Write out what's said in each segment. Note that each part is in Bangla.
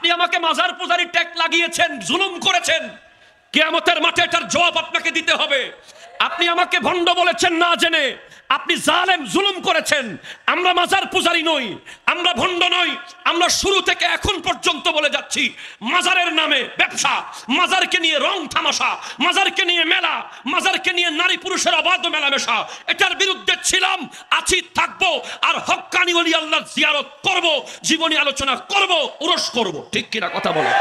আপনি আমাকে মাজার পূজারি ট্যাগ লাগিয়েছেন, জুলুম করেছেন, কিয়ামতের মাঠে এটার জবাব আপনাকে দিতে হবে। আপনি আমাকে ভণ্ড বলেছেন না জেনে, আপনি জালেম, জুলুম করেছেন। আমরা মাজার পূজারি নই, আমরা ভণ্ড নই। আমরা শুরু থেকে এখন পর্যন্ত বলে যাচ্ছি, মাজারের নামে ব্যবসা, মাজারকে নিয়ে রং তামাশা, মাজারকে নিয়ে মেলা, মাজারকে নিয়ে নারী পুরুষের অবাধ মেলামেশা, এটার বিরুদ্ধে ছিলাম, আছি, থাকবো। আর হক্কানি ওলি আল্লাহ জিয়ারত করব, জীবনী আলোচনা করব, উরস করব। ঠিক কিনা কথা বলে?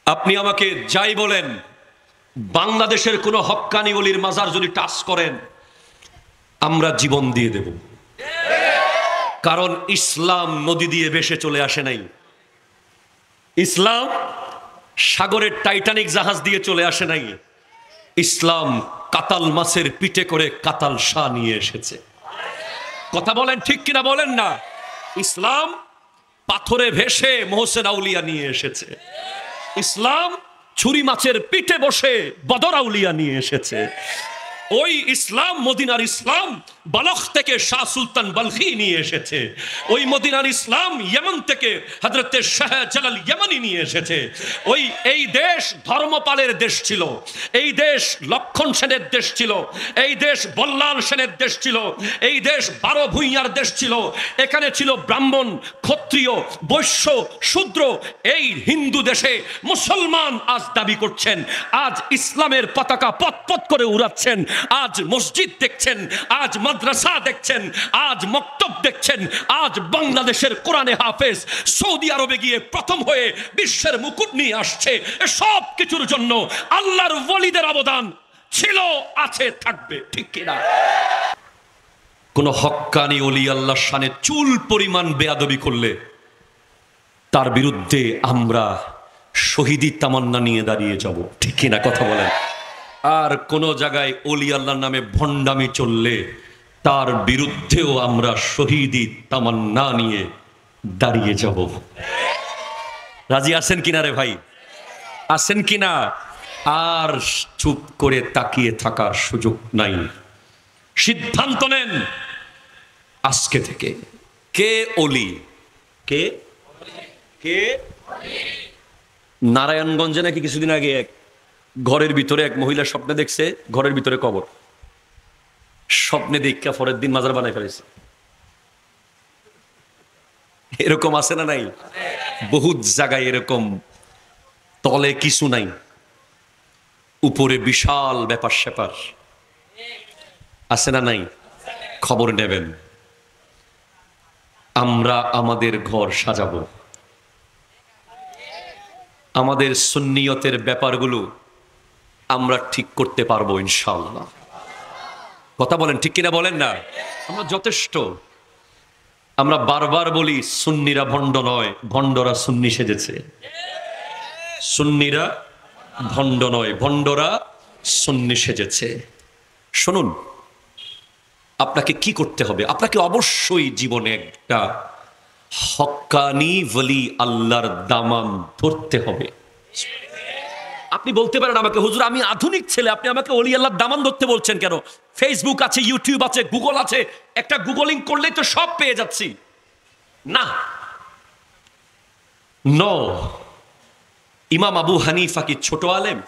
আপনি আমাকে যাই বলেন, বাংলাদেশের কোন হক্কানি ওলির মাজার যদি টাচ করেন, আমরা জীবন দিয়ে দেব। কারণ ইসলাম নদী দিয়ে ভেসে চলে আসে নাই, ইসলাম সাগরের টাইটানিক জাহাজ দিয়ে চলে আসে নাই। ইসলাম কাতাল মাছের পিঠে করে কাতাল শাহ নিয়ে এসেছে। কথা বলেন ঠিক কিনা বলেন না? ইসলাম পাথরে ভেসে মোহসেন আউলিয়া নিয়ে এসেছে। ইসলাম ছুরি মাছের পিঠে বসে বদর আউলিয়া নিয়ে এসেছে। ওই ইসলাম, মদিনার ইসলাম বালখ থেকে শাহ সুলতান বলখি নিয়ে এসেছে। ওই মদিনার ইসলাম ইয়েমেন থেকে হযরতে শাহ জালাল ইয়েমানি নিয়ে এসেছে। এই দেশ ধর্মপালের দেশ ছিল, এই দেশ লক্ষণ সেনের দেশ ছিল, এই দেশ বল্লাল সেনের দেশ ছিল, এই দেশ 12 ভূঁইয়ার দেশ ছিল। এখানে ছিল ব্রাহ্মণ, ক্ষত্রিয়, বৈশ্য, শূদ্র। এই হিন্দু দেশে মুসলমান আজ দাবি করছেন, আজ ইসলামের পতাকা পথ পথ করে উড়াচ্ছেন। আজ মসজিদ দেখছেন, আজ মাদ্রাসা দেখছেন, আজ মক্তব দেখছেন। আজ বাংলাদেশের কোরআনে হাফেজ সৌদি আরবে গিয়ে প্রথম হয়ে বিশ্বের মুকুট নিয়ে আসছে। সব কিছুর জন্য আল্লাহর ওলিদের অবদান ছিল, আছে, থাকবে। ঠিক কিনা? কোন হক্কানি ওলি আল্লাহর শানে চুল পরিমাণ বেয়াদবি করলে তার বিরুদ্ধে আমরা শহীদি তামান্না নিয়ে দাঁড়িয়ে যাব। ঠিক কিনা কথা বলেন? আর কোন জায়গায় ওলি আল্লাহর নামে ভণ্ডামি চললে তার বিরুদ্ধেও আমরা শহীদি তামান্না নিয়ে দাঁড়িয়ে যাব। রাজি আছেন কিনা রে ভাই? আছেন কিনা? আর চুপ করে তাকিয়ে থাকার সুযোগ নাই। সিদ্ধান্ত নেন আজকে থেকে, কে ওলি, কে কে। নারায়ণগঞ্জে নাকি কিছুদিন আগে এক ঘরের ভিতরে এক মহিলা স্বপ্নে দেখছে ঘরের ভিতরে কবর। স্বপ্নে দেখা পরের দিন মাজার বানাই ফেলেছে। এরকম আছে না নাই? বহুত জায়গায় এরকম, তলে কিছু নাই, উপরে বিশাল ব্যাপার স্যাপার। আছে না নাই? খবর নেবেন। আমরা আমাদের ঘর সাজাবো, আমাদের সুন্নিয়তের ব্যাপারগুলো আমরা ঠিক করতে পারবো ইনশাআল্লাহ। কথা বলেন ঠিক কিনা বলেন না? আমরা যথেষ্ট। আমরা বারবার বলি, সুন্নিরা ভণ্ড নয়, ভণ্ডরা সুন্নি সেজেছে। সুন্নিরা ভণ্ড নয়, ভণ্ডরা সুন্নি সেজেছে। শুনুন, আপনাকে কি করতে হবে? আপনাকে অবশ্যই জীবনে একটা হক্কানি ওলি আল্লাহর দামান ধরতে হবে। আপনি বলতে পারেন আমাকে, হুজুর আমি আধুনিক ছেলে, আপনি আমাকে ওলি আল্লাহর দামান ধরতে বলছেন কেন? ফেসবুক আছে, ইউটিউব আছে, গুগল আছে, একটা গুগলিং করলেই তো সব পেয়ে যাচ্ছি। না, নো। ইমাম আবু হানিফা কি ছোট আলেম?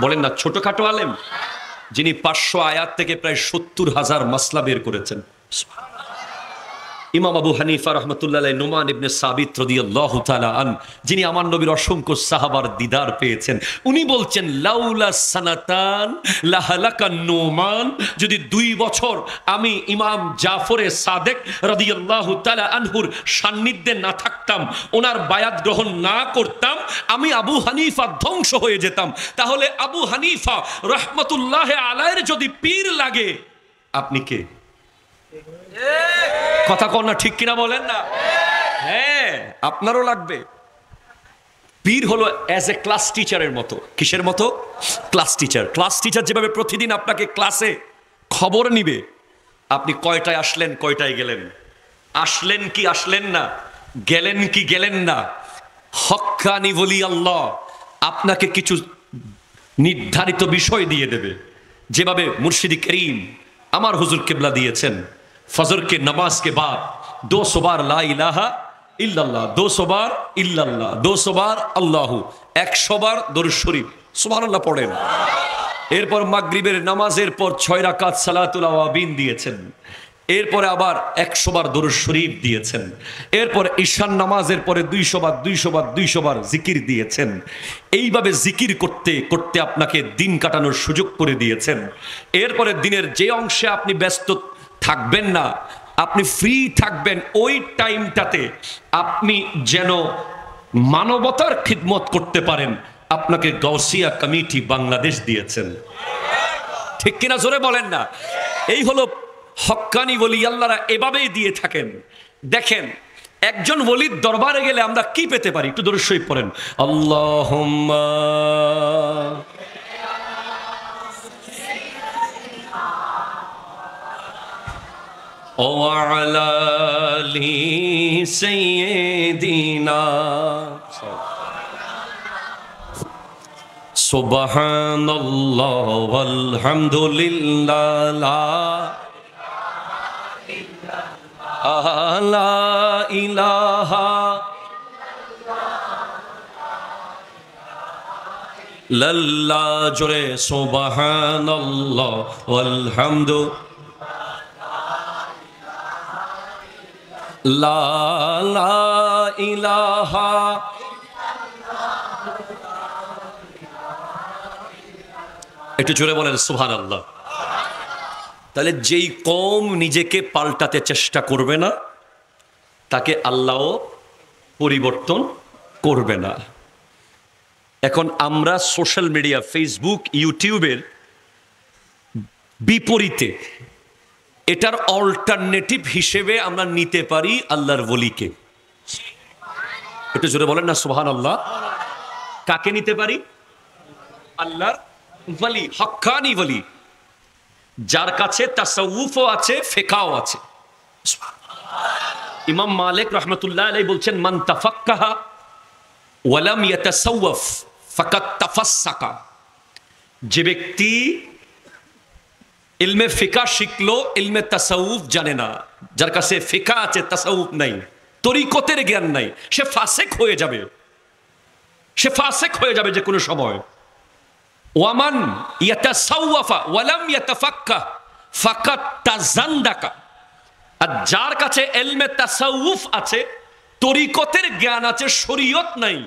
বলেন না, ছোটখাটো আলেম, যিনি 500 আয়াত থেকে প্রায় 70,000 মাসলা বের করেছেন। ইমাম আবু হানিফা রাহমাতুল্লাহ আলাইহি, নুমান ইবনে সাবিত রাদিয়াল্লাহু তাআলা আন, যিনি আমার নবীর অসংখ্য সাহাবার দিদার পেয়েছেন, উনি বলছেন, লাউলা সানাতান লাহালাকা নুমান, যদি 2 বছর আমি ইমাম জাফরে সাদেক রাদিয়াল্লাহু তাআলা আনহুর সান্নিধ্যে না থাকতাম, ওনার বায়াত গ্রহণ না করতাম, আমি আবু হানিফা ধ্বংস হয়ে যেতাম। তাহলে আবু হানিফা রাহমাতুল্লাহ আলাইহির যদি পীর লাগে, আপনি কে? কথা কন না, ঠিক কিনা বলেন না? হ্যাঁ, আপনারও লাগবে। পীর হলো অ্যাজ এ ক্লাস টিচারের মতো। কিসের মতো? Class teacher. ক্লাস টিচার যেভাবে প্রতিদিন আপনাকে ক্লাসে খবর নিবে, আপনি কয়টায় আসলেন, কয়টায় গেলেন, আসলেন কি আসলেন না, গেলেন কি গেলেন না, হক্কানি ওলি আল্লাহ আপনাকে কিছু নির্ধারিত বিষয় দিয়ে দেবে। যেভাবে মুর্শিদি করিম আমার হুজুর কিবলা দিয়েছেন, फजर के नमाज के बाद 200 बार ला इलाहा ইল্লাল্লাহ, 200 বার ইল্লাল্লাহ, 200 বার আল্লাহু, 100 বার দরুদ শরীফ সুবহানাল্লাহ পড়েন। এরপর মাগরিবের নামাজের পর 6 রাকাত সালাতুল আওয়াবিন দিয়েছেন। এরপরে আবার 100 বার দরুদ শরীফ দিয়েছেন। এরপর ঈশান নামাজের পরে 200 বার 200 বার 200 বার জিকির দিয়েছেন। এইভাবে জিকির করতে করতে আপনাকে দিন কাটানোর সুযোগ করে দিয়েছেন। এরপরে দিনের যে অংশে আপনি ব্যস্ত থাকবেন না, আপনি ফ্রি থাকবেন, ওই টাইমটাতে আপনি যেন মানবতার খিদমত করতে পারেন, আপনাকে গাউসিয়া কমিটি বাংলাদেশ দিয়েছেন। ঠিক কিনা জোরে বলেন না? এই হলো হক্কানি ওলি আল্লাহরা, এভাবেই দিয়ে থাকেন। দেখেন একজন ওলির দরবারে গেলে আমরা কি পেতে পারি? একটু দরুদ শরীফ পড়েন। আল্লাহুম্মা ওয়া আলা আলি সাইয়্যিদিনা সুবহানাল্লাহ ওয়ালহামদুলিল্লাহ লা ইলাহা ইল্লাল্লাহ, জোরে সুবহানাল্লাহ ওয়ালহামদুলিল্লাহ লা ইলাহা। একটু জোরে বলেন সুবহানাল্লাহ। তাহলে যেই কওম নিজেকে পাল্টাতে চেষ্টা করবে না, তাকে আল্লাহও পরিবর্তন করবে না। এখন আমরা সোশ্যাল মিডিয়া, ফেসবুক, ইউটিউবের বিপরীতে এটার অল্টারনেটিভ হিসেবে আমরা নিতে পারি আল্লাহর ওলিকে। একটু জোরে বলেন না সুবহানাল্লাহ। কাকে নিতে পারি? আল্লাহর ওলি, হক্কানি ওলি, যার কাছে তাসাউফও আছে, ফিকহও আছে। ইমাম মালিক রাহমাতুল্লাহ আলাইহি বলছেন, মান তাফাক্কাহা ওয়া লাম ইয়াতাসাওয়াফ ফাকাদ তাফাসসাকা। যে ব্যক্তি ইলমে ফিকহ শিখলো, ইলমে তাসাউফ জানে না, যার কাছে ফিকহ আছে তাসাউফ নাই, তরিকতের জ্ঞান নাই, সে ফাসিক হয়ে যাবে। সে ফাসিক হয়ে যাবে যে কোনো সময়। ওয়ামান ইয়াতাসাওয়াফা ওয়া লাম ইয়াতাফাক্কাহ ফাকাদ তাজান্দাকা। আর যার কাছে ইলমে তাসাউফ আছে, তরিকতের জ্ঞান আছে, শরীয়ত নাই,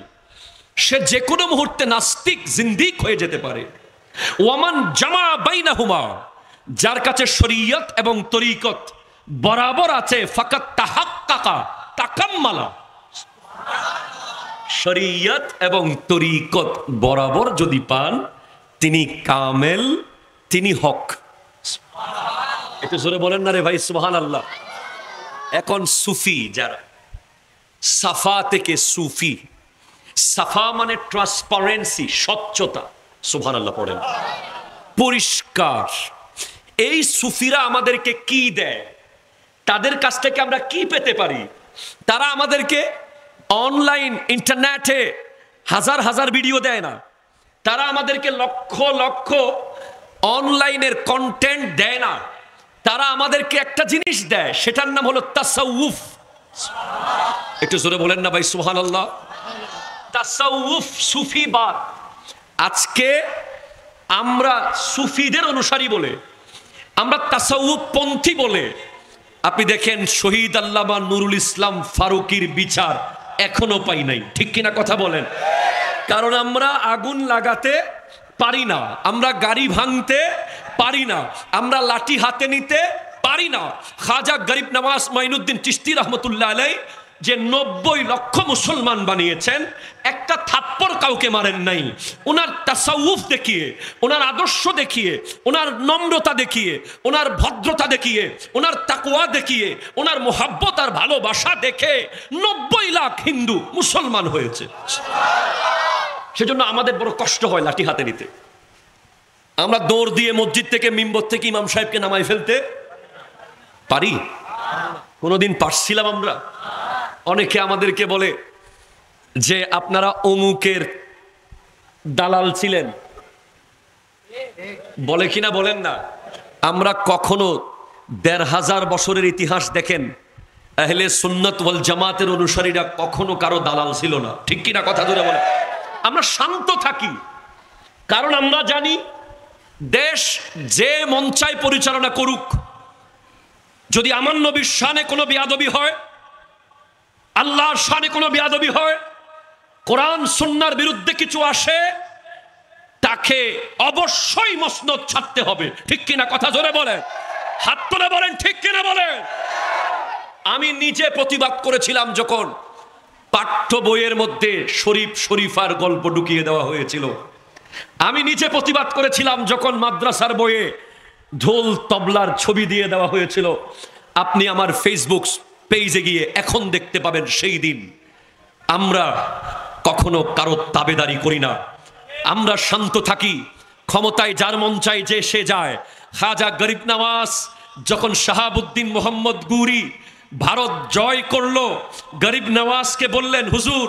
সে যে কোনো মুহূর্তে নাস্তিক, জিন্দিক হয়ে যেতে পারে। ওয়ামান জামা বাইনাহুমা, যার কাছে শরীয়ত এবং তরিকত বরাবর আছে, ফাকাদ তাহাক্কাকা তাকাম্মালা। শরীয়ত এবং তরিকত বরাবর যদি পান, তিনি কামেল, তিনি হক। একটু জোরে বলেন না রে ভাই সুবহানাল্লাহ। এখন সুফি যারা, সাফা থেকে সুফি, সাফা মানে ট্রান্সপারেন্সি, স্বচ্ছতা, সুবহানাল্লাহ পড়েন, পরিষ্কার। এই সুফিরা আমাদেরকে কি দেয়? তাদের কাছ থেকে আমরা কি পেতে পারি? তারা আমাদেরকে অনলাইন, ইন্টারনেটে হাজার হাজার ভিডিও দেয় না, তারা আমাদেরকে লক্ষ লক্ষ অনলাইনের কন্টেন্ট দেয় না, তারা আমাদেরকে একটা জিনিস দেয়, সেটার নাম হলো তাসাউফ। একটু জোরে বলেন না ভাই সুবহানাল্লাহ। তাসাউফ, সুফিবাদ। আজকে আমরা সুফিদের অনুসারী বলে, আমরা তাসাউফ পন্থী বলে, আপনি দেখেন শহীদ আল্লামা নুরুল ইসলাম ফারুকীর বিচার এখনো পাই নাই। ঠিক কিনা কথা বলেন? কারণ আমরা আগুন লাগাতে পারি না, আমরা গাড়ি ভাঙতে পারি না, আমরা লাঠি হাতে নিতে পারি না। খাজা গরিব নওয়াজ মাইনুদ্দিন চিশতি রহমতুল্লাহ আলাইহি যে 90 লক্ষ মুসলমান বানিয়েছেন, একটা থাপ্পড় কাউকে মারেন নাই। ওনার তাসাউফ দেখিয়ে, ওনার আদর্শ দেখিয়ে, ওনার নম্রতা দেখিয়ে, ওনার ভদ্রতা দেখিয়ে, ওনার তাকওয়া দেখিয়ে, ওনার মোহাব্বত আর ভালোবাসা দেখে 90 লাখ হিন্দু মুসলমান হয়েছে। সেজন্য আমাদের বড় কষ্ট হয় লাঠি হাতে নিতে। আমরা দৌড় দিয়ে মসজিদ থেকে, মিম্বর থেকে ইমাম সাহেবকে নামাই ফেলতে পারি? কোনোদিন পারছিলাম আমরা? অনেকে আমাদেরকে বলে যে আপনারা অমুকের দালাল ছিলেন, বলে কিনা বলেন না? আমরা কখনো 1500 বছরের ইতিহাস দেখেন, আহলে সুন্নাত ওয়াল জামাতের অনুসারীরা কখনো কারো দালাল ছিল না, ঠিক কিনা কথা ধরে বলে। আমরা শান্ত থাকি, কারণ আমরা জানি দেশ যে মন চায় পরিচালনা করুক, যদি আমার নবীর শানে কোনো বেয়াদবি হয়, আল্লাহর শানে কোনো বেয়াদবি হয়, কোরআন সুন্নাহর বিরুদ্ধে কিছু আসে, তাকে অবশ্যই মসনদ ছাড়তে হবে, ঠিক কিনা কথা জোরে বলেন, হাত তুলে বলেন ঠিক কিনা বলেন। আমি নিজে প্রতিবাদ করেছিলাম যখন পাঠ্য বইয়ের মধ্যে শরীফ শরীফার গল্প ঢুকিয়ে দেওয়া হয়েছিল। আমি নিজে প্রতিবাদ করেছিলাম যখন মাদ্রাসার বইয়ে ঢোল তবলার ছবি দিয়ে দেওয়া হয়েছিল। আপনি আমার ফেসবুক পেজে গিয়ে এখন দেখতে পাবেন সেই দিন। আমরা কখনো কারো তাবেদারি করি না, আমরা শান্ত থাকি। ক্ষমতায় যার মন চাই যে সে যায়। খাজা গরিব নওয়াজ যখন শাহাবুদ্দিন মোহাম্মদ গুরি ভারত জয় করলো, গরিব নওয়াজকে বললেন, হুজুর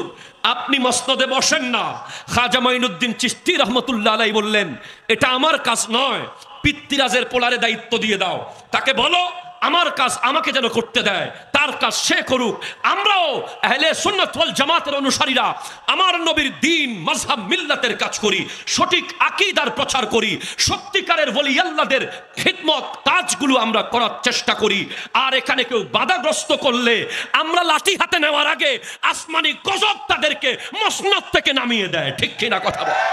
আপনি মসনদে বসেন না। খাজা মাইনুদ্দিন চিশতি রহমতুল্লাহ আলাইহি বললেন, এটা আমার কাজ নয়, পিতৃরাজের পোলারে দায়িত্ব দিয়ে দাও, তাকে বলো আমার কাজ আমাকে যেন করতে দেয়, তার কাজ সে করুক। আমরাও আহলে সুন্নাত ওয়াল জামাতের অনুসারীরা আমার নবীর দ্বীন মাযহাব মিল্লাতের কাজ করি, সঠিক আকীদার প্রচার করি, সত্যিকারের ওলি আল্লাহদের খিদমত কাজগুলো আমরা করার চেষ্টা করি। আর এখানে কেউ বাধাগ্রস্ত করলে আমরা লাঠি হাতে নেওয়ার আগে আসমানি গজব তাদেরকে মসনদ থেকে নামিয়ে দেয়, ঠিক কিনা কথা বলে,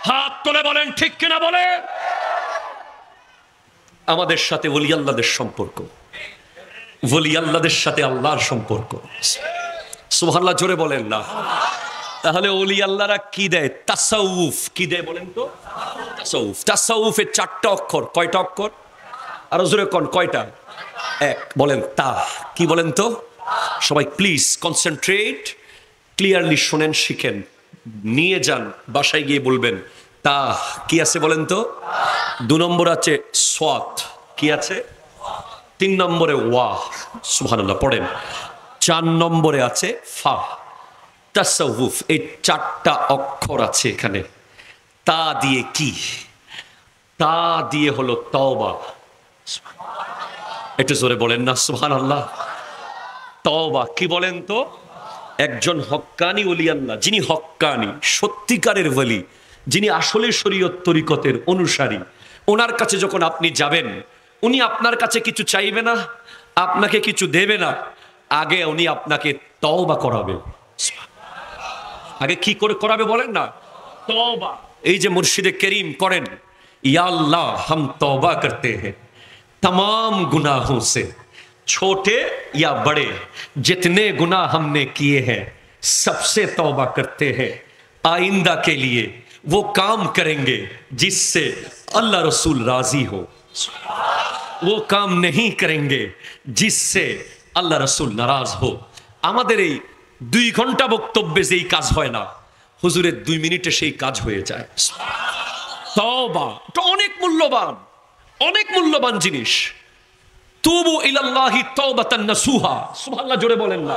হাত তুলে বলেন ঠিক কিনা বলে। আমাদের সাথে ওলি আল্লাহদের সম্পর্ক, ওলি আল্লাহদের সাথে আল্লাহর সম্পর্ক। সুবহানাল্লাহ জোরে বলেন না। তাহলে ওলি আল্লাহরা কি দেয়? তাসাউফ। কি দেয় বলেন তো? তাসাউফ। তাসাউফের 4টা অক্ষর। কয়টা অক্ষর? আরো জোরে কোন কয়টা? এক। বলেন তা। কি বলেন তো? সবাই প্লিজ কনসেন্ট্রেট, ক্লিয়ারলি শোনেন, শিখেন, নিয়ে যান, বাসায় গিয়ে বলবেন তা কি আছে বলেন তো? 2 নম্বর আছে সাদ। কি আছে? 3 নম্বরে ওয়া। সুবহানাল্লাহ পড়েন। 4 নম্বরে আছে ফা। তাসাউফ, এই 4টা অক্ষর আছে এখানে। তা দিয়ে কি? তা দিয়ে হলো তওবা। একটু জোরে বলেন না সুবহানাল্লাহ। তওবা কি বলেন তো? একজন হক্কানি ওলি আল্লাহ, যিনি হক্কানি সত্যিকারের ওলি, যিনি আসলে শরীয়ত তরিকতের অনুসারী, ওনার কাছে যখন আপনি যাবেন, উনি আপনার কাছে কিছু চাইবে না, আপনাকে কিছু দেবে না, আগে উনি আপনাকে তওবা করাবে। আগে কি করে করাবে বলেন না? তওবা। এই যে মুর্শিদে করিম করেন, ইয়া আল্লাহ হাম তওবা করতে हैं तमाम गुनाहों से, छोटे या बड़े जितने गुनाह हमने किए हैं सबसे तौबा करते हैं, आइंदा के लिए वो काम करेंगे जिससे अल्लाह रसूल राजी हो, वो काम नहीं करेंगे जिससे আল্লাহ রসুল নারাজ হোক। আমাদের এই 2 ঘন্টা বক্তব্যে যেই কাজ হয় না, হুজুরের 2 মিনিটে সেই কাজ হয়ে যায়। তওবা এটা অনেক মূল্যবান, অনেক মূল্যবান জিনিস। তুবু ইলাল্লাহি তাওবাতান নাসুহা। সুবহানাল্লাহ জোরে বলেন না।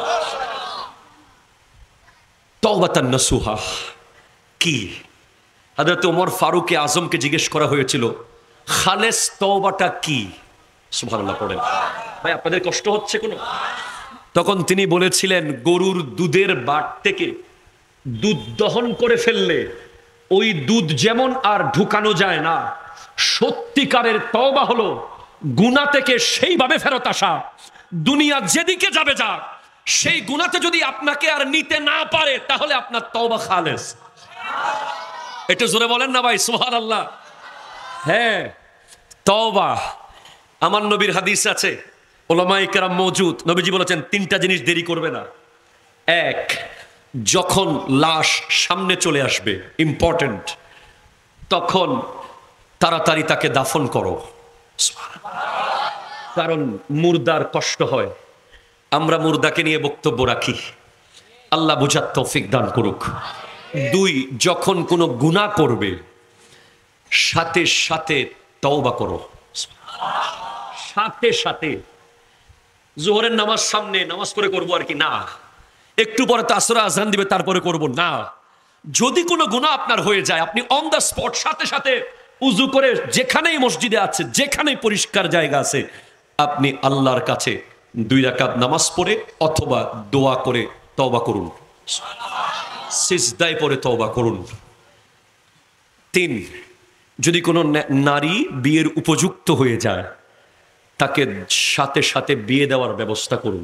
তাওবাতান নাসুহা কি? হযরত ওমর ফারুক আজমকে জিজ্ঞেস করা হয়েছিল, খালেস তওবাটা কি? সুবহানাল্লাহ পড়েন। ভাই আপনাদের কষ্ট হচ্ছে কোনো? তখন তিনি বলেছিলেন, গরুর দুধের বাট থেকে দুধ দহন করে ফেললে ওই দুধ যেমন আর ঢুকানো যায় না, সত্যিকারের তওবা হলো গুনাহ থেকে সেইভাবে ফেরত আসা, দুনিয়া যেদিকে যাবে যাক, সেই গুনাহতে যদি আপনাকে আর নিতে না পারে, তাহলে আপনার তওবা খালেস। একটু জোরে বলেন না ভাই সুবহানাল্লাহ। হ্যাঁ, তওবা। আমার নবীর হাদিস আছে, উলামায়ে কেরাম মওজুদ, নবীজি বলেছেন 3টা জিনিস দেরি করবে না। 1, যখন লাশ সামনে চলে আসবে, ইম্পর্টেন্ট, তখন তাড়াতাড়ি তাকে দাফন করো, কারণ মুর্দার কষ্ট হয়। আমরা মুর্দাকে নিয়ে বক্তব্য রাখি, আল্লাহ বুঝার তৌফিক দান করুক। 2, যখন কোনো গুনাহ করবে সাথে সাথে তওবা করো। সাথে সাথে জোহরের নামাজ সামনে, নামাজ পড়ে করবো আর কি না, একটু পরে তো আসরে আজান দিবে তারপরে করব না। যদি কোনো গুনাহ আপনার হয়ে যায়, আপনি অন দ্য স্পট সাথে সাথে উজু করে, যেখানেই মসজিদে আছে, যেখানেই পরিষ্কার জায়গা আছে, আপনি আল্লাহর কাছে 2 রাকাত নামাজ পড়ে অথবা দোয়া করে তওবা করুন, সিজদায় পড়ে তওবা করুন। 3, যদি কোনো নারী বিয়ের উপযুক্ত হয়ে যায় তাকে সাথে সাথে বিয়ে দেওয়ার ব্যবস্থা করুন।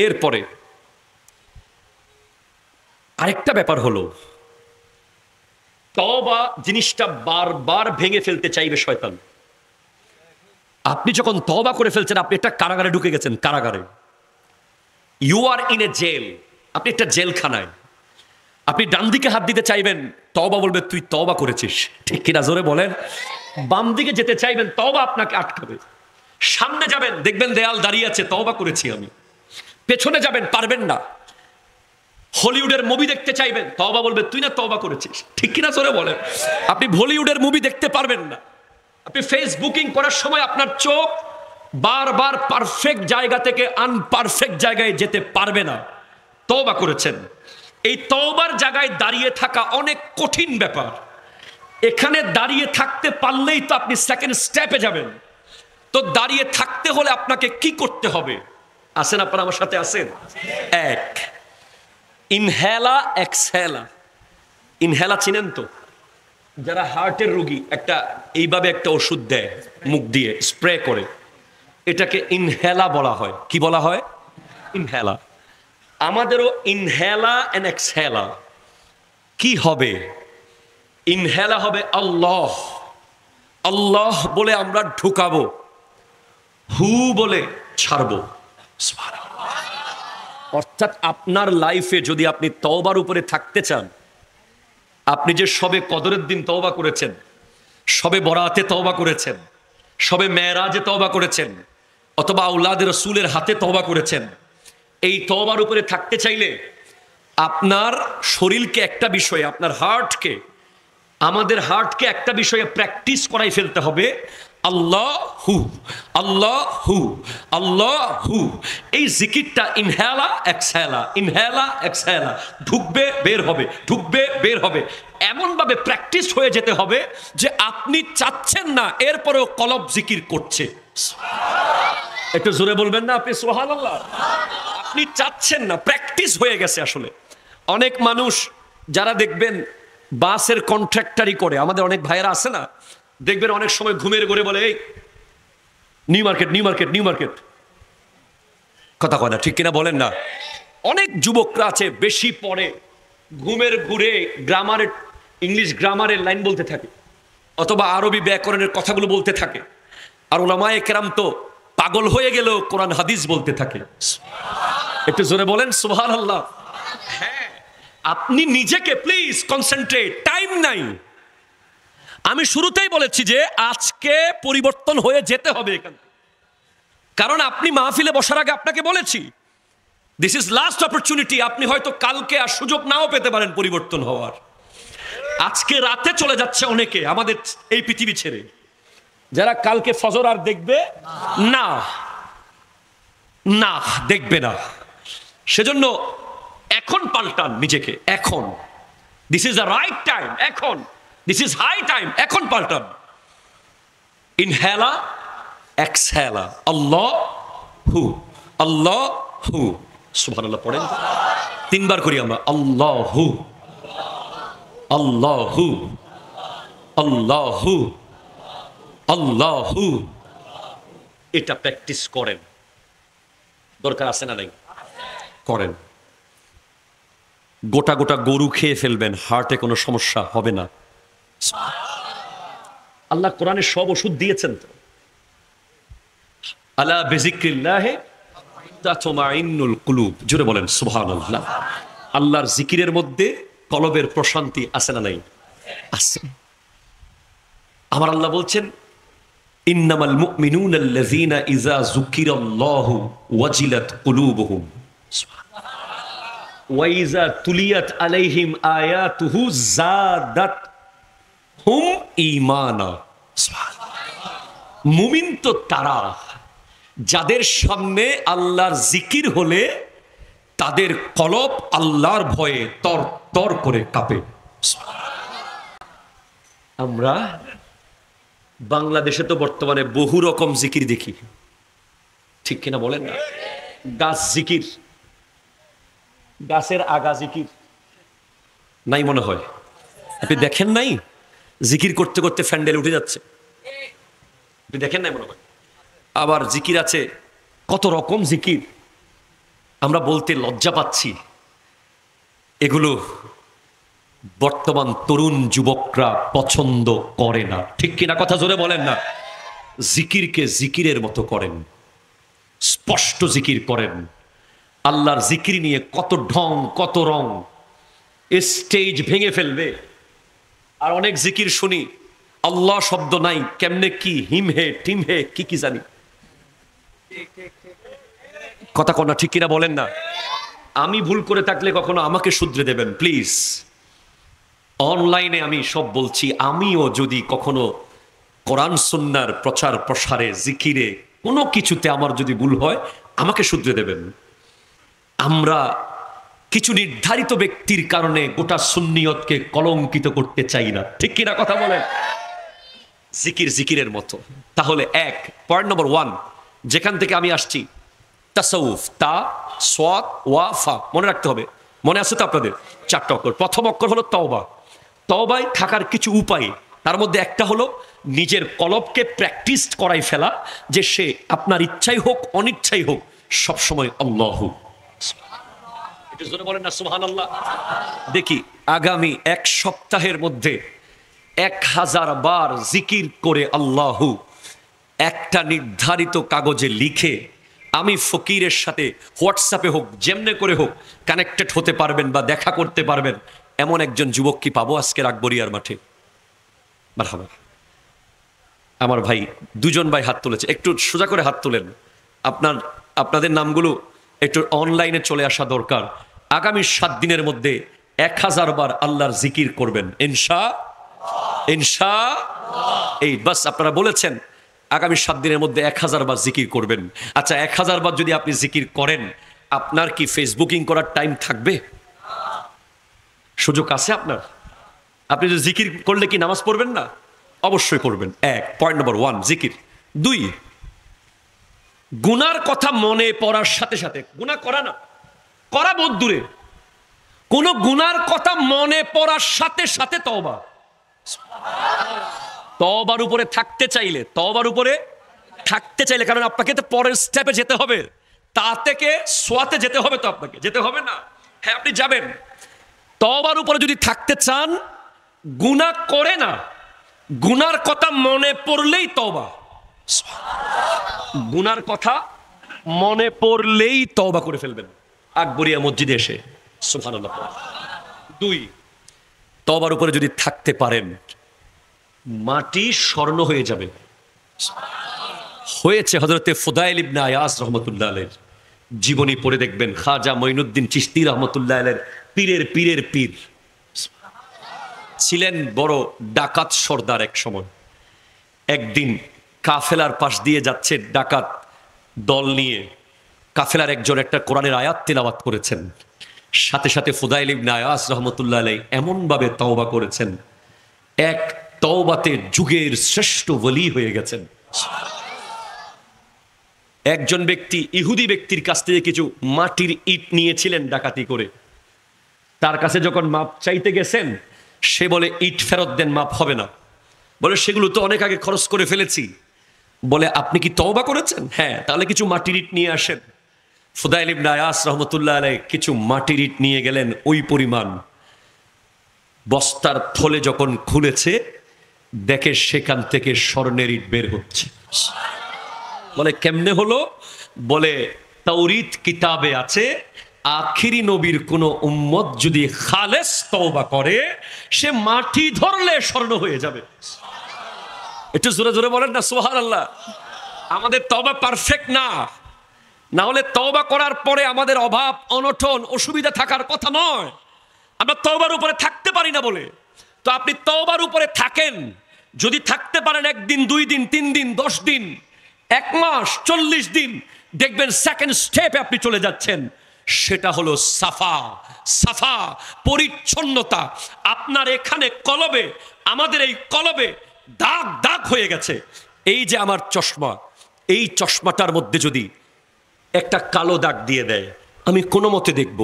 এরপরে আরেকটা ব্যাপার হলো, তওবা জিনিসটা বারবার ভেঙে ফেলতে চাইবে শয়তান। আপনি যখন তওবা করে ফেলছেন, আপনি একটা কারাগারে ঢুকে গেছেন, কারাগারে। You are in a jail, আপনি একটা জেলখানায়। আপনি ডান দিকে হাত দিতে চাইবেন, তওবা বলবে তুই তওবা করেছিস, ঠিক কিনা জোরে বলেন। বাম দিকে যেতে চাইবেন, তওবা আপনাকে আটকাবে। সামনে যাবেন, দেখবেন দেয়াল দাঁড়িয়ে আছে, তওবা করেছি আমি। পেছনে যাবেন, পারবেন না। হলিউডের মুভি দেখতে চাইবেন, তওবা বলবে তুই না তওবা করেছিস, ঠিক কিনা জোরে বলেন। আপনি বলিউডের মুভি দেখতে পারবেন না। আপনি ফেসবুকিং করার সময় আপনার চোখ বারবার পারফেক্ট জায়গা থেকে আনপারফেক্ট জায়গায় যেতে পারবে না, তওবা করেছেন। এই তওবার জায়গায় দাঁড়িয়ে থাকা অনেক কঠিন ব্যাপার। এখানে দাঁড়িয়ে থাকতে পারলেই তো আপনি সেকেন্ড স্টেপে যাবেন। তো দাঁড়িয়ে থাকতে হলে আপনাকে কি করতে হবে? আসেন, আপনারা আমার সাথে আসেন। 1, ইনহেলা এক্সহেলা। ইনহেলা চিনেন তো? যারা হার্টের রোগী একটা এইভাবে একটা ওষুধ দেয় মুখ দিয়ে স্প্রে করে, এটাকে ইনহেলা বলা হয়। কি বলা হয়? ইনহেলা। আমাদেরও ইনহেলা এন্ড এক্সহেলা। কি হবে? ইনহেলা হবে আল্লাহ, আল্লাহ বলে আমরা ঢুকাবো, হু বলে ছাড়বো। অর্থাৎ আপনার লাইফে যদি আপনি তওবার উপরে থাকতে চান, আপনি যে সবে কদরের দিন তওবা করেছেন, সবে বরাতে তওবা করেছেন, সবে মেরাজে তওবা করেছেন, অথবা আওলাদ রাসূলের হাতে তওবা করেছেন, এই তওবার উপরে থাকতে চাইলে আপনার শরীরকে একটা বিষয়ে, আপনার হার্টকে, আমাদের হার্টকে একটা বিষয়ে প্র্যাকটিস করাই ফেলতে হবে। আল্লাহ হু, আল্লাহ হু, আল্লাহ হু। এই জিকিরটা ইনহেলা এক্সহেলা, ইনহেলা এক্সহেলা, ঢুকবে বের হবে, ঢুকবে বের হবে। এমনভাবে প্র্যাকটিস হয়ে যেতে হবে যে আপনি চাচ্ছেন না, এরপরেও কলব জিকির করছে। একটু জোরে বলবেন না আপনি সুবহানাল্লাহ? আপনি চাচ্ছেন না, প্র্যাকটিস হয়ে গেছে। আসলে অনেক মানুষ যারা দেখবেন বাসের কন্ট্রাক্টারি করে, আমাদের অনেক ভাইয়েরা আছে না, দেখবেন অনেক সময় ঘুমের ঘরে বলে এই new market, new market, new market, কথা কয় না, ঠিক কিনা বলেন না? অনেক যুবকরা আছে বেশি পড়ে, ঘুমের ঘুরে গ্রামারের, ইংলিশ গ্রামারের লাইন বলতে থাকে, অথবা আরবি ব্যাকরণের কথাগুলো বলতে থাকে। আর উলামায়ে কেরাম তো পাগল হয়ে গেলেও কোরআন হাদিস বলতে থাকে। একটু জোরে বলেন সুবহানাল্লাহ। হ্যাঁ, আপনি নিজেকে প্লিজ কনসেন্ট্রেট, টাইম নাই। আমি শুরুতেই বলেছি যে আজকে পরিবর্তন হয়ে যেতে হবে এখানে, কারণ আপনি মাহফিলে বসার আগে আপনাকে বলেছি দিস ইজ লাস্ট অপরচুনিটি। আপনি হয়তো কালকে আর সুযোগ নাও পেতে পারেন পরিবর্তন হওয়ার। আজকে রাতে চলে যাচ্ছে অনেকে আমাদের এই পৃথিবী ছেড়ে, যারা কালকে ফজর আর দেখবে না, না দেখবে না। সেজন্য এখন পাল্টান নিজেকে, এখন this is the right time, এখন দিস ইজ হাই টাইম, এখন পাল্টান। ইনহেলা এক্সহেলা, আল্লাহ হু, আল্লাহ হু। সুবহানাল্লাহ পড়েন 3 বার করি আমরা, আল্লাহ হু, আল্লাহ হু, আল্লাহ হু, আল্লাহ হু। এটা প্র্যাকটিস করেন, দরকার আছে না নাই? করেন। গোটা গোটা গরু খেয়ে ফেলবেন, হার্টে কোনো সমস্যা হবে না। আল্লাহ কোরআনে সব ওষুধ দিয়েছেন তো। আলা বিযিকরিল্লাহি তাতমাইন্নুল কুলুব, জোরে বলেন সুবহানাল্লাহ। আল্লাহর জিকিরের মধ্যে কলবের প্রশান্তি আছে না নাই? আছে। আমার আল্লাহ বলছেন ইন্নামাল মুমিনুনা আল্লাযীনা ইযা যুকিরাল্লাহু ওয়াজিলাত কুলুবুহুম ওয়া ইযা তুলিয়াত আলাইহিম আয়াতুহু যাদাতহুম ঈমানা। মুমিন তো তারা যাদের সামনে আল্লাহর জিকির হলে তাদের কলব আল্লাহর ভয়ে তর তর করে কাঁপে। আমরা বাংলাদেশে তো বর্তমানে বহু রকম জিকির দেখি, ঠিক কিনা বলেন না? গাছ জিকির, গাছের আগা জিকির নাই মনে হয়, আপনি দেখেন নাই? জিকির করতে করতে ফ্যান্ডেল উঠে যাচ্ছে, আপনি দেখেন নাই মনে হয়? আবার জিকির আছে কত রকম জিকির, আমরা বলতে লজ্জা পাচ্ছি। এগুলো বর্তমান তরুণ যুবকরা পছন্দ করে না, ঠিক কিনা? কথা জোরে বলেন না। জিকিরকে জিকিরের মতো করেন, স্পষ্ট জিকির করেন। আল্লাহর জিকির নিয়ে কত ঢং কত রং, স্টেজ ভেঙে ফেলবে। আর অনেক জিকির শুনি আল্লাহ শব্দ নাই, কেমনে কি হিম হে টিম হে কি কি জানি, কথা কনা ঠিক কিনা বলেন না? আমি ভুল করে থাকলে কখনো আমাকে শুধরে দেবেন প্লিজ। অনলাইনে আমি সব বলছি, আমিও যদি কখনো কোরআন সুন্নাহর প্রচার প্রসারে জিকিরে কোনো কিছুতে আমার যদি ভুল হয় আমাকে শুধরে দেবেন। আমরা কিছু নির্ধারিত ব্যক্তির কারণে গোটা সুন্নিয়তকে কলঙ্কিত করতে চাই না, ঠিক কিনা কথা বলেন? জিকির জিকিরের মতো। তাহলে এক পয়েন্ট নম্বর 1 যেখান থেকে আমি আসছি, তাসাউফ, তা সাদ ওয়া ফা, মনে রাখতে হবে। মনে আছে তো আপনাদের? 4টা অক্ষর। প্রথম অক্ষর হলো তওবা। তওবায় থাকার কিছু উপায়, তার মধ্যে একটা হলো নিজের কলবকে প্র্যাকটিস করাই ফেলা, যে সে আপনার ইচ্ছাই হোক অনিচ্ছাই হোক সবসময় আল্লাহু। এটা জোরে বলেন না সুবহানাল্লাহ। দেখি আগামী 1 সপ্তাহের মধ্যে 1000 বার জিকির করে আল্লাহু একটা নির্ধারিত কাগজে লিখে আমি ফকিরের সাথে হোয়াটসঅ্যাপে হোক যেমনে করে হোক কানেক্টেড হতে পারবেন বা দেখা করতে পারবেন, এমন একজন যুবক কি পাবো আজকের আকবরিয়ার মাঠে? মারহাবা। আমার ভাই, 2জন ভাই হাত তুলেছে, একটু সোজা করে হাত তুলেন। আপনাদের নামগুলো একটু অনলাইনে চলে আসা দরকার। আগামী 7 দিনের মধ্যে 1000 বার আল্লাহর জিকির করবেন ইনশা। এই বাস আপনারা বলেছেন আগামী 7 দিনের মধ্যে 1000 বার জিকির করবেন। আচ্ছা, 1000 বার যদি আপনি জিকির করেন, আপনার কি ফেসবুকিং করার টাইম থাকবে? সুযোগ আছে আপনার? আপনি যদি জিকির করলে কি নামাজ পড়বেন না? অবশ্যই করবেন। পয়েন্ট নম্বর 1 জিকির। 2 গুনার কথা মনে পড়ার সাথে সাথে, গুনাহ করা না, করা বহুত দূরে, কোন গুনার কথা মনে পড়ার সাথে সাথে তওবা। তওবার উপরে থাকতে চাইলে, কারণ আপনাকে তো পরের স্টেপে যেতে হবে, তা থেকে সোয়াতে যেতে হবে, তো আপনাকে যেতে হবে না? হ্যাঁ, আপনি যাবেন। তওবার উপরে যদি থাকতে চান, গুনাহ করে না, গুনার কথা মনে পড়লেই তওবা। গুনার কথা মনে পড়লেই তওবা করে ফেলবেন আকবরিয়া মসজিদে এসে, সুবহানাল্লাহ। 2 তওবার উপরে যদি থাকতে পারেন, মাটি স্বর্ণ হয়ে যাবে। হয়েছে হযরতে ফুদাইল ইবনে আয়াজ রাহমাতুল্লাহ আলাইহির জীবনী পড়ে দেখবেন। খাজা মঈনুদ্দিন চিশতি রাহমাতুল্লাহ আলাইহির পীরের পীরের পীর ছিলেন বড় ডাকাত সর্দার। এক সময় একদিন কাফেলার পাশ দিয়ে যাচ্ছে ডাকাত দল নিয়ে, কাফেলার একজন একটা কোরআনের আয়াত তিলাওয়াত করেছেন, সাথে সাথে ফুদাইল ইবনে আয়াজ রাহমাতুল্লাহ আলাইহি এমন ভাবে তওবা করেছেন, এক তওবাতে যুগের শ্রেষ্ঠ ওলি হয়ে গেছেন। একজন ব্যক্তি ইহুদি ব্যক্তির কাছ থেকে কিছু মাটির ইট নিয়েছিলেন ডাকাতি করে, তার কাছে যখন মাপ চাইতে গেছেন, সে বলে ইট ফেরত দেন, মাপ হবে না। বলে সেগুলো তো অনেক আগে খরচ করে ফেলেছি। বলে আপনি কি তওবা করেছেন? হ্যাঁ, তাহলে কিছু মাটির ইট নিয়ে আসেন। ফুদাইল ইবনে আয়াজ রাহমাতুল্লাহ আলাইহি কিছু মাটির ইট নিয়ে গেলেন, ওই পরিমাণ। বস্তার থলে যখন খুলেছে, দেখে সেখান থেকে স্বর্ণের ইট বের হচ্ছে। বলে কেমনে হলো? বলে তাওরীত কিতাবে আছে, আখিরি নবীর কোন উম্মত যদি খালেস তওবা করে, সে মাটি ধরলে স্বর্ণ হয়ে যাবে। একটু জোরে জোরে বলেন না সুবহানাল্লাহ। আমাদের তওবা পারফেক্ট না, না হলে তওবা করার পরে আমাদের অভাব অনটন অসুবিধা থাকার কথা নয়। আমরা তওবার উপরে থাকতে পারি না বলে। তো আপনি তওবার উপরে থাকেন, যদি থাকতে পারেন 1 দিন 2 দিন 3 দিন 10 দিন 1 মাস 40 দিন, দেখবেন সেকেন্ড স্টেপে আপনি চলে যাচ্ছেন। সেটা হলো সাফা, সাফা পরিচ্ছন্নতা। আপনার এখানে কলবে, আমাদের এই কলবে দাগ দাগ হয়ে গেছে। এই যে আমার চশমা, এই চশমাটার মধ্যে যদি একটা কালো দাগ দিয়ে দেয়, আমি কোনো মতে দেখব,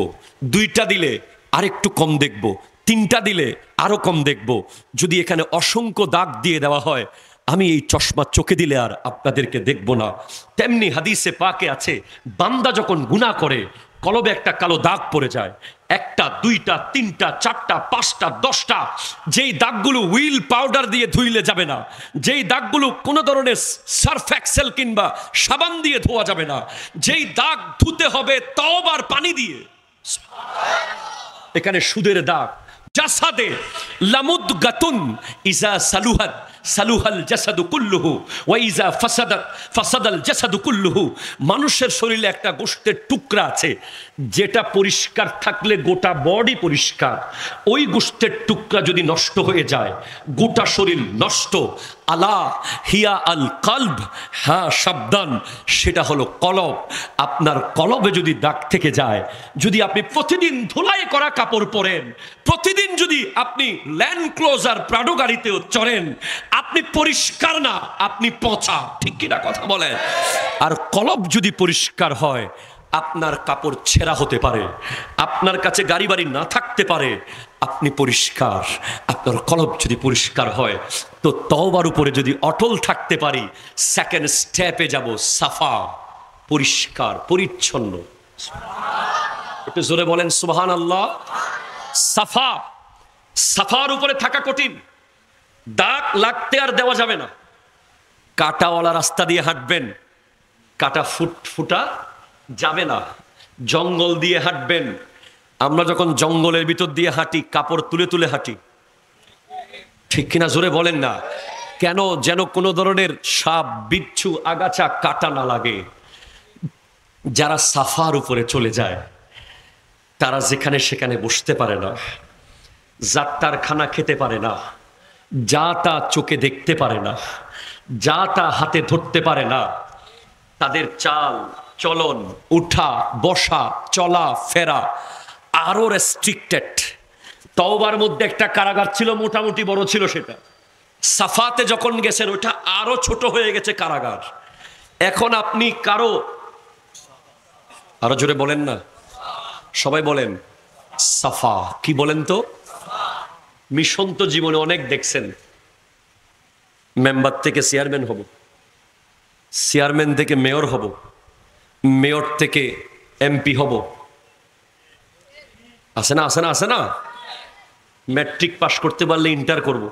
দুইটা দিলে আরেকটু কম দেখব, তিনটা দিলে আরো কম দেখব। যদি এখানে অসংখ্য দাগ দিয়ে দেওয়া হয়, আমি এই চশমা চোখে দিলে আর আপনাদেরকে দেখব না। তেমনি হাদিসে পাকে আছে, বান্দা যখন গুনাহ করে কলবে একটা কালো দাগ পড়ে যায়, একটা, দুইটা, তিনটা, চারটা, পাঁচটা, 10টা, যেই দাগগুলো হুইল পাউডার দিয়ে ধুইলে যাবে না, যেই দাগগুলো কোনো ধরনের সার্ফ এক্সেল কিংবা সাবান দিয়ে ধোয়া যাবে না, যেই দাগ ধুতে হবে তওবার পানি দিয়ে। এখানে সুদের দাগ। জাসাদে লামুদগাতুন ইজা সালুহাত সালুহাল জাসাদু কুল্লুহু ওয়া ইজা ফাসাদাত ফাসাদাল জাসাদু কুল্লুহু। মানুষের শরীরে একটা গোশতের টুকরা আছে, যেটা পরিষ্কার থাকলে গোটা বডি পরিষ্কার। ওই গোশতের টুকরা যদি নষ্ট হয়ে যায়, গোটা শরীর নষ্ট। আলা হিয়া আল কলব, হ্যাঁ সাবধান, সেটা হলো কলব। আপনার কলবে যদি দাগ থেকে যায়, যদি আপনি প্রতিদিন ধুলাই করা কাপড় পরেন, প্রতিদিন যদি আপনি ল্যান্ড ক্লোজার প্রাডো গাড়িতেও চড়েন, আপনি পরিষ্কার না, আপনি পচা। ঠিক কিনা কথা বলেন? আর কলব যদি পরিষ্কার হয়, আপনার কাপড় ছেঁড়া হতে পারে, আপনার কাছে গাড়ি বাড়ি না থাকতে পারে, আপনি পরিষ্কার। আপনার কলব যদি পরিষ্কার হয়, তো তওবার উপরে যদি অটল থাকতে পারি, সেকেন্ড স্টেপে যাব, সাফা, পরিষ্কার পরিচ্ছন্ন। একটু জোরে বলেন সুবহানাল্লাহ। সাফা, সাফার উপরে থাকা কঠিন। দাগ লাগতে আর দেওয়া যাবে না। কাটাওয়ালা রাস্তা দিয়ে হাঁটবেন, কাটা ফুটা যাবে না। জঙ্গল দিয়ে হাঁটবেন, আমরা যখন জঙ্গলের ভিতর দিয়ে হাঁটি, কাপড় তুলে তুলে হাঁটি, ঠিক কিনা জোরে বলেন না? কেন? যেন কোনো ধরনের সাপ, বিচ্ছু, আগাছা কাটা না লাগে। যারা সাফার উপরে চলে যায়, তারা যেখানে সেখানে বসতে পারে না, যাত্রার খানা খেতে পারে না, যা তা চোখে দেখতে পারে না, যা তা হাতে ধরতে পারে না। তাদের চাল চলন, উঠা বসা, চলা ফেরা আরো রেস্ট্রিক্টেড। তওবার মধ্যে একটা কারাগার ছিল, মোটামুটি বড় ছিল সেটা। সাফাতে যখন গেছেন, ওটা আরো ছোট হয়ে গেছে কারাগার। এখন আপনি কারো, আরো জোরে বলেন না, সবাই বলেন সাফা। কি বলেন তো? মিশন তো জীবনে অনেক দেখছেন। মেম্বার থেকে চেয়ারম্যান হব, চেয়ারম্যান থেকে মেয়র হব, মেয়র থেকে এমপি হব। আছে না, আছে না, আছে না? ম্যাট্রিক পাস করতে পারলে ইন্টার করব,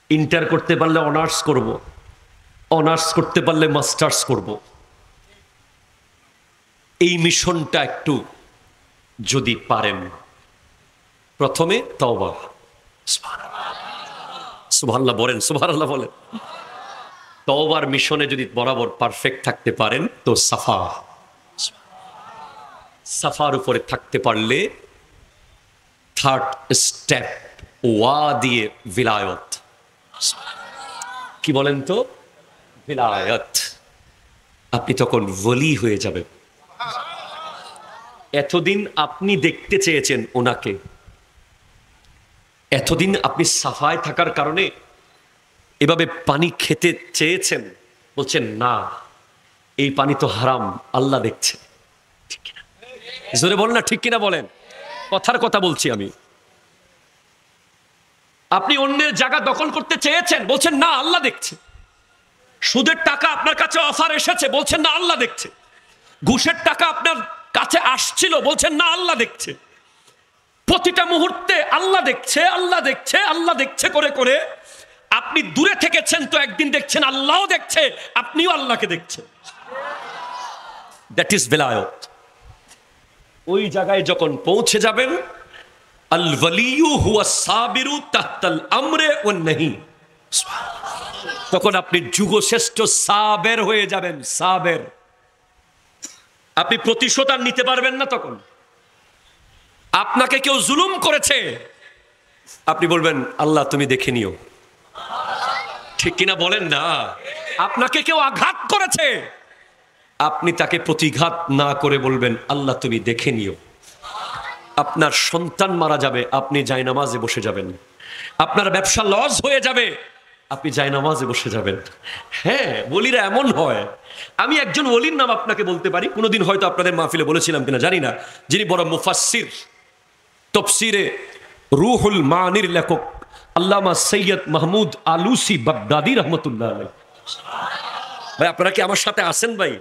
ইন্টার করতে পারলে অনার্স করব, অনার্স করতে পারলে মাস্টার্স করব। এই মিশনটা একটু যদি পারেন, প্রথমে তওবা। সুবহানাল্লাহ বলেন, সুবহানাল্লাহ বলেন। তওবার মিশনে যদি বরাবর পারফেক্ট থাকতে পারেন, তো সাফা, সাফার উপরে থাকতে পারলে থার্ড স্টেপ, ওয়া দিয়ে ভিলায়ত। কি বলেন তো? ভিলায়ত। আপনি তখন ওলি হয়ে যাবেন। এতদিন আপনি দেখতে চেয়েছেন ওনাকে, এতদিন আপনি সাফায় থাকার কারণে এভাবে পানি খেতে চেয়েছেন, বলছেন না, এই পানি তো হারাম, আল্লাহ দেখছে। ঠিক কিনা? জোরে বলেন না, ঠিক কিনা বলেন? কথার কথা বলছি আমি। আপনি অন্যের জায়গা দখল করতে চেয়েছেন, বলছেন না, আল্লাহ দেখছে। সুদের টাকা আপনার কাছে অফার এসেছে, বলছেন না, আল্লাহ দেখছে। ঘুষের টাকা আপনার কাছে আসছিল, বলছেন না, আল্লাহ দেখছে। প্রতিটা মুহূর্তে আল্লাহ দেখছে, আল্লাহ দেখছে, আল্লাহ দেখছে করে করে আপনি দূরে থেকেছেন, তো একদিন দেখছেন আল্লাহও দেখছে, আপনিও আল্লাহকে দেখছেন। That is Belayat. ওই জায়গায় যখন পৌঁছে যাবেন, আল ওয়ালিয়ু হুয়া সাবিরু তাহতাল আমরে ওয়ান নাহি, তখন আপনি যুগশ্রেষ্ঠ সাবের হয়ে যাবেন। সাবের। আপনি প্রতিশোধ আর নিতে পারবেন না। তখন আপনাকে কেউ জুলুম করেছে, আপনি বলবেন আল্লাহ তুমি দেখে নিও। ঠিক কিনা বলেন না? আপনাকে কেউ আঘাত করেছে, আপনি তাকে প্রতিঘাত না করে বলবেন আল্লাহ তুমি দেখে নিও। আপনার সন্তান মারা যাবে, আপনি জায়নামাজে বসে যাবেন। আপনার ব্যবসা লস হয়ে যাবে, আপনি জায়নামাজে বসে যাবেন। হ্যাঁ, ওলিরা এমন হয়। আমি একজন ওলির নাম আপনাকে বলতে পারি, কোনোদিন হয়তো আপনাদের মাহফিলে বলেছিলাম কিনা জানি না, যিনি বড় মুফাসসির, তফসিরে রুহুল মানির লেখক আল্লামা সৈয়দ মাহমুদ আলুসি বাগদাদি রহমতুল্লাহ আলাইহি। ভাই আপনারা কি আমার সাথে আছেন ভাই?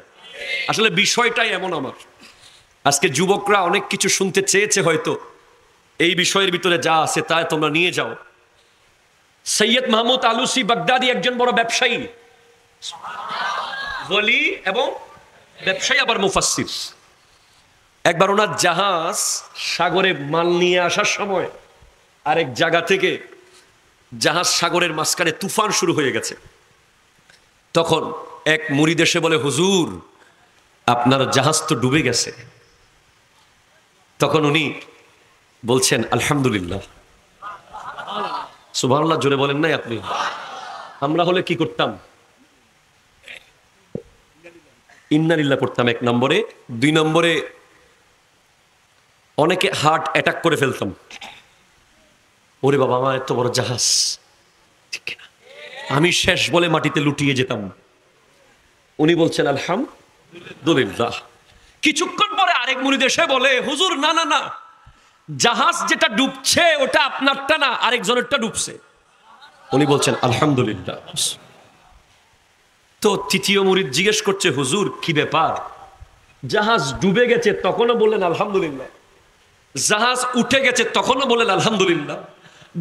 আসলে বিষয়টাই এমন আমার, আজকে যুবকরা অনেক কিছু শুনতে চেয়েছে, হয়তো এই বিষয়ের ভিতরে যা আছে তা তোমরা নিয়ে যাও। সৈয়দ মাহমুদ আলুসি বাগদাদি একজন বড় ব্যবসায়ী, ওলি এবং ব্যবসায়ী, আবার মুফাসসির। একবার ওনার জাহাজ সাগরে মাল নিয়ে আসার সময় আরেক জায়গা থেকে জাহাজ সাগরের মাঝখানে তুফান শুরু হয়ে গেছে। তখন এক মুরিদ এসে বলে, হুজুর আপনার জাহাজ তো ডুবে গেছে। তখন উনি বলছেন আলহামদুলিল্লাহ। সুবহানাল্লাহ জোরে বলেন নাই আপনি? আমরা হলে কি করতাম? ইন্নালিল্লাহ করতাম এক নম্বরে। দুই নম্বরে অনেকে হার্ট অ্যাটাক করে ফেলতাম, ওরে বাবা আমার এত বড় জাহাজ, ঠিক না, আমি শেষ বলে মাটিতে লুটিয়ে যেতাম। উনি বলছেন আলহামদুলিল্লাহ। কিছুক্ষণ পরে আরেক মুরিদ এসে বলে, হুজুর না না না, জাহাজ যেটা ডুবছে ওটা আপনারটা না, আরেকজনেরটা ডুবছে। উনি বলছেন আলহামদুলিল্লাহ। তো তৃতীয় মুরিদ জিজ্ঞেস করছে, হুজুর কি ব্যাপার, জাহাজ ডুবে গেছে তখনও বললেন আলহামদুলিল্লাহ, জাহাজ উঠে গেছে তখনও বললেন আলহামদুলিল্লাহ,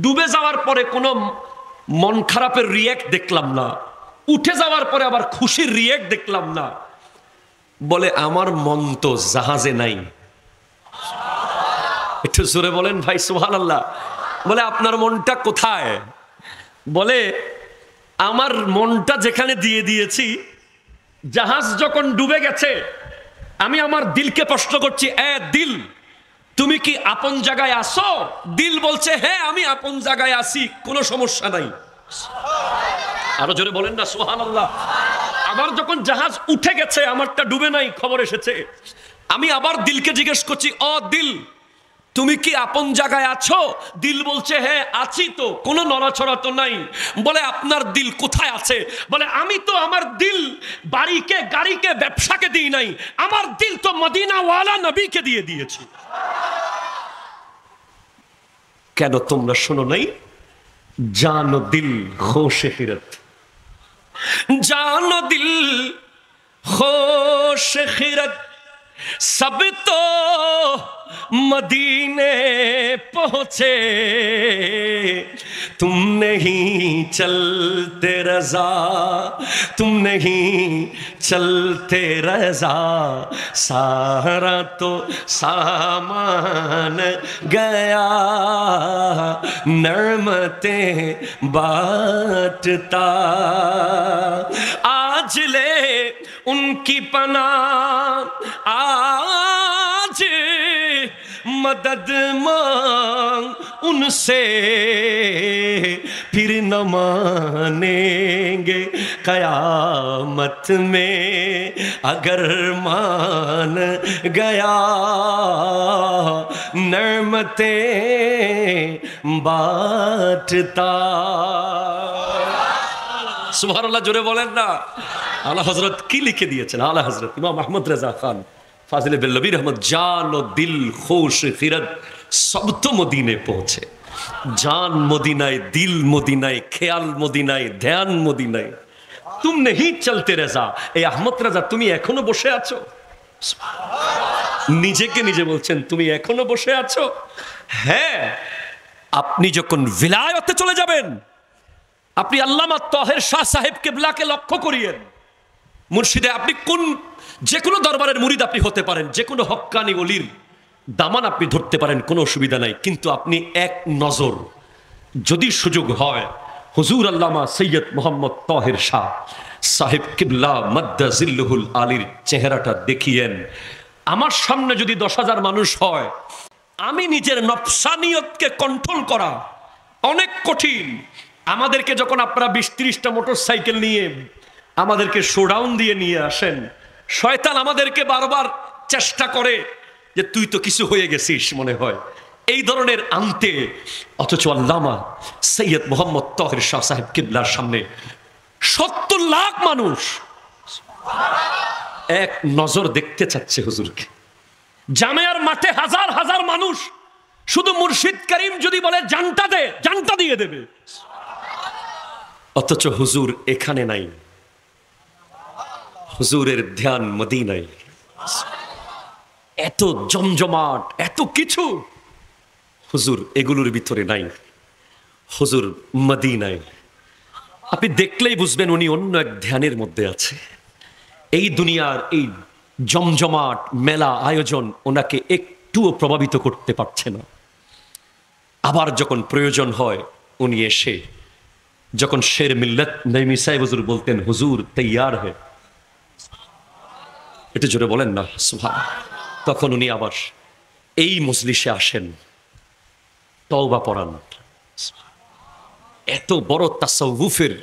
ডুবে যাওয়ার পরে কোনো মন খারাপের রিয়েক্ট দেখলাম না, উঠে যাওয়ার পরে আবার খুশির রিয়েক্ট দেখলাম না। বলে আমার মন তো জাহাজে নাই। একটু জোরে বলেন ভাই সুবহানাল্লাহ। বলে আপনার মনটা কোথায়? বলে আমার মনটা যেখানে দিয়ে দিয়েছি, জাহাজ যখন ডুবে গেছে আমি আমার দিলকে প্রশ্ন করছি, এ দিল তুমি কি আপন জায়গায় আসো? দিল বলছে হ্যাঁ আমি আপন জায়গায় আসি, কোনো সমস্যা নাই। আরো জোরে বলেন না সুবহানাল্লাহ। আবার যখন জাহাজ উঠে গেছে, আমারটা ডুবে নাই, খবর এসেছে, আমি আবার দিলকে জিজ্ঞেস করছি, ও দিল তুমি কি আপন জায়গায় আছো? দিল বলছে হ্যাঁ আছি তো, কোনো নড়াচড়া তো নাই। বলে আপনার দিল কোথায় আছে? বলে আমি তো আমার দিল বাড়িকে, গাড়িকে, ব্যবসাকে দিই নাই, আমার দিল তো মদিনাওয়ালা নবীকে দিয়ে দিয়েছি। কেন তোমরা শোনো নাই? জানো দিল খোশে খিরত, জানো দিল খোশে খিরত, सब तो मदीने पहुंचे, तुम नहीं चलते रजा, तुम नहीं चलते रजा, सारा तो सामान गया, नर्मतें बांटता, आज ले उनकी पनाह, आज मदद मांग उनसे, फिर न मानेंगे कयामत में, अगर मान गया नर्मतें बांटता। সুবহানাল্লাহ জোরে বলেন না। আলা হযরত কি লিখে দিয়েছেন? আলা হযরত ইমাম আহমদ রেজা খান ফাজিলে বেল্লভী রহমত, জান ও দিল খোশ ফিরত সব তো মদিনে পৌঁছে। জান মদিনায়, দিল মদিনায়, খেয়াল মদিনায়, ধ্যান মদিনায়, তুম নেহি চলতে রেজা। এই আহমদ রেজা তুমি এখনো বসে আছো? নিজেকে নিজে বলছেন তুমি এখনো বসে আছো? হ্যাঁ, আপনি যখন ভিলায়তে চলে যাবেন, আপনি আল্লামা তাহের শাহ সাহেব কিবলাকে লক্ষ্য করিয়েন। মুর্শিদে আপনি কোন, যে কোনো দরবারের মুরিদ আপনি হতে পারেন, যে কোনো হক্কানি ওলির দামান আপনি ধরতে পারেন, কোনো অসুবিধা নাই। কিন্তু আপনি এক নজর যদি সুযোগ হয় হুজুর আল্লামা সৈয়দ মোহাম্মদ তাহের শাহ সাহেব কিবলা মাদ্দা জিল্লুহুল আলীর চেহারাটা দেখিয়েন। আমার সামনে যদি 10,000 মানুষ হয়, আমি নিজের নফসানিয়তকে কন্ট্রোল করা অনেক কঠিন। আমাদেরকে যখন আপনারা 20-30টা মোটর সাইকেল নিয়ে আমাদেরকে শোডাউন দিয়ে নিয়ে আসেন, শয়তান আমাদেরকে বারবার চেষ্টা করে যে তুই তো কিছু হয়ে গেছিস মনে হয়, এই ধরনের আনতে, অথচ আল্লামা সৈয়দ মোহাম্মদ তাহের শাহ সাহেব কিবলার সামনে ৭০ লাখ মানুষ এক নজর দেখতে চাচ্ছে হুজুরকে। জামেয়ার মাঠে হাজার হাজার মানুষ, শুধু মুর্শিদ করিম যদি বলে জানটা দে, জানটা দিয়ে দেবে। অথচ হুজুর এখানে নাই, হুজুরের ধ্যান মদিনায়। এত জমজমাট, এত কিছু, হুজুর এগুলোর ভিতরে নাই, হুজুর মদিনায়। আপনি দেখলেই বুঝবেন উনি অন্য এক ধ্যানের মধ্যে আছে। এই দুনিয়ার এই জমজমাট মেলা আয়োজন ওনাকে একটুও প্রভাবিত করতে পারছে না। আবার যখন প্রয়োজন হয় উনি এসে, যখন শের মিল্লত নঈমী সাহেব হুজুর বলতেন হুজুর তৈয়ার হে, একটু জোরে বলেন না সুবহান, তখন উনি আবার এই মজলিসে আসেন, তওবা পড়ান। এত বড় তাসাউফের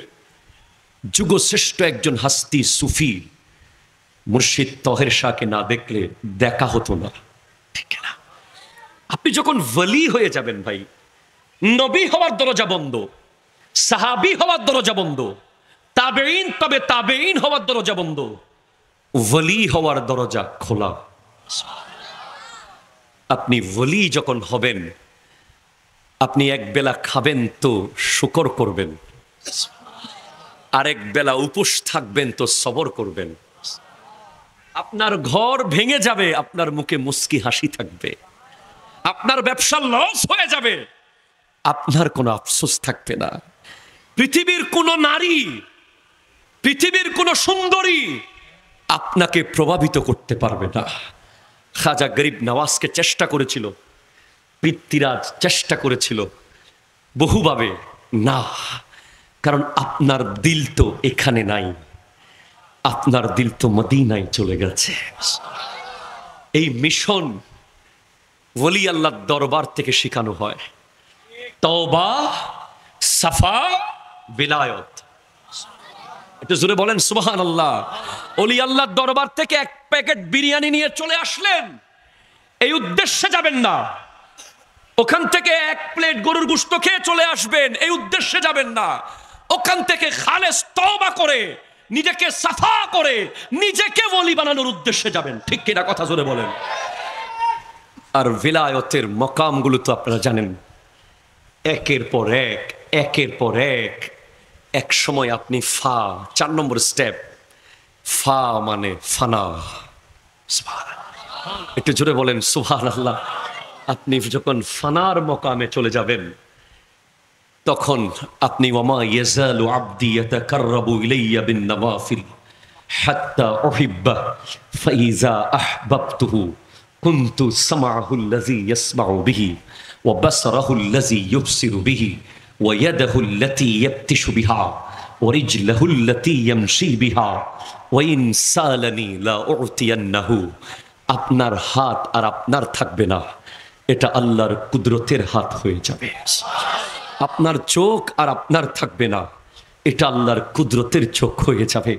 যুগশ্রেষ্ঠ একজন হাস্তি সুফি মুর্শিদ তহের শাহকে না দেখলে দেখা হতো না, ঠিক না? আপনি যখন ওয়ালি হয়ে যাবেন ভাই, নবী হওয়ার দরজা বন্ধ, সাহাবী হওয়ার দরজা বন্ধ, তাবেঈন তবে তাবেঈন হওয়ার দরজা বন্ধ, ওয়ালি হওয়ার দরজা খোলা। আপনি ওয়ালি যখন হবেন, আপনি এক বেলা খাবেন তো শুকর করবেন, আরেক বেলা উপোস থাকবেন তো সবর করবেন। আপনার ঘর ভেঙে যাবে, আপনার মুখে মুস্কি হাসি থাকবে। আপনার ব্যবসা লস হয়ে যাবে, আপনার কোনো আফসোস থাকবে না। পৃথিবীর কোনো নারী, পৃথিবীর কোনো সুন্দরী আপনাকে প্রভাবিত করতে পারবে না। খাজা গরিব নওয়াজকে চেষ্টা করেছিল, পৃথ্বীরাজ চেষ্টা করেছিল বহুভাবে, না, কারণ আপনার দিল তো এখানে নাই, আপনার দিল তো মদিনায় চলে গেছে। এই মিশন ওলি আল্লাহর দরবার থেকে শেখানো হয়, তওবা, সাফা, বিলায়ত। একটু জোরে বলেন সুবহানাল্লাহ। ওলি আল্লাহর দরবার থেকে এক প্যাকেট বিরিয়ানি নিয়ে চলে আসলেন, এই উদ্দেশ্যে যাবেন না। ওখান থেকে এক প্লেট গরুর গোশত খেয়ে চলে আসবেন, এই উদ্দেশ্যে যাবেন না। ওখান থেকে খালেস তওবা করে, নিজেকে সাফা করে, নিজেকে ওলি বানানোর উদ্দেশ্যে যাবেন, ঠিক কিনা? কথা জোরে বলেন। আর ভিলায়তের মকামগুলো তো আপনারা জানেন, একের পর এক, একের পর এক। এক সময় আপনি ফা, 4 নম্বর স্টেপ, ফা মানে ফানা। একটু জোরে বলেন সুবহানাল্লাহ। আপনি যখন ফানার মকামে চলে যাবেন, তখন আপনি ওয়ামা ইয়াজালু আবদি ইয়াতাকাররাবু ইলাইয়া বিন নওয়াফিল হাত্তা উহিব্বা ফাইজা আহবাবতুহু কুনতু সামাআহু আল্লাযী ইয়াসমাউ বিহি ওয়া বাসারাহু আল্লাযী ইউবসিরু বিহি ওয়া ইয়াদাহু আল্লাতী ইয়াবতিশু বিহা ওয়া রিজলুহু আল্লাতী ইয়ামশি বিহা ওয়া ইন সালানি লা উ'তিয়ান্নাহু। আপনার হাত আর আপনার থাকবে না, এটা আল্লাহর কুদরতের হাত হয়ে যাবে। আপনার চোখ আর আপনার থাকবে না, এটা আল্লাহর কুদরতের চোখ হয়ে যাবে।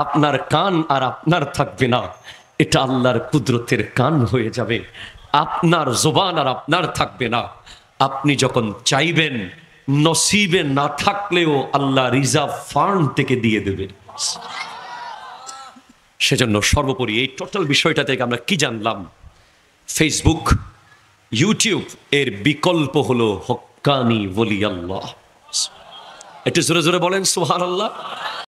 আপনার কান আর আপনার থাকবে না, এটা আল্লাহর কুদরতের কান হয়ে যাবে। আপনার জবান আর আপনার থাকবে না। আপনি যখন চাইবেন, নসিবে না থাকলেও আল্লাহ রিজার্ভ ফান্ড থেকে দিয়ে দেবে। সেজন্য সর্বোপরি এই টোটাল বিষয়টা থেকে আমরা কি জানলাম? ফেসবুক, ইউটিউব এর বিকল্প হলো হক্কানি ওলি আল্লাহ। একটু জোরে জোরে বলেন সুবহানাল্লাহ।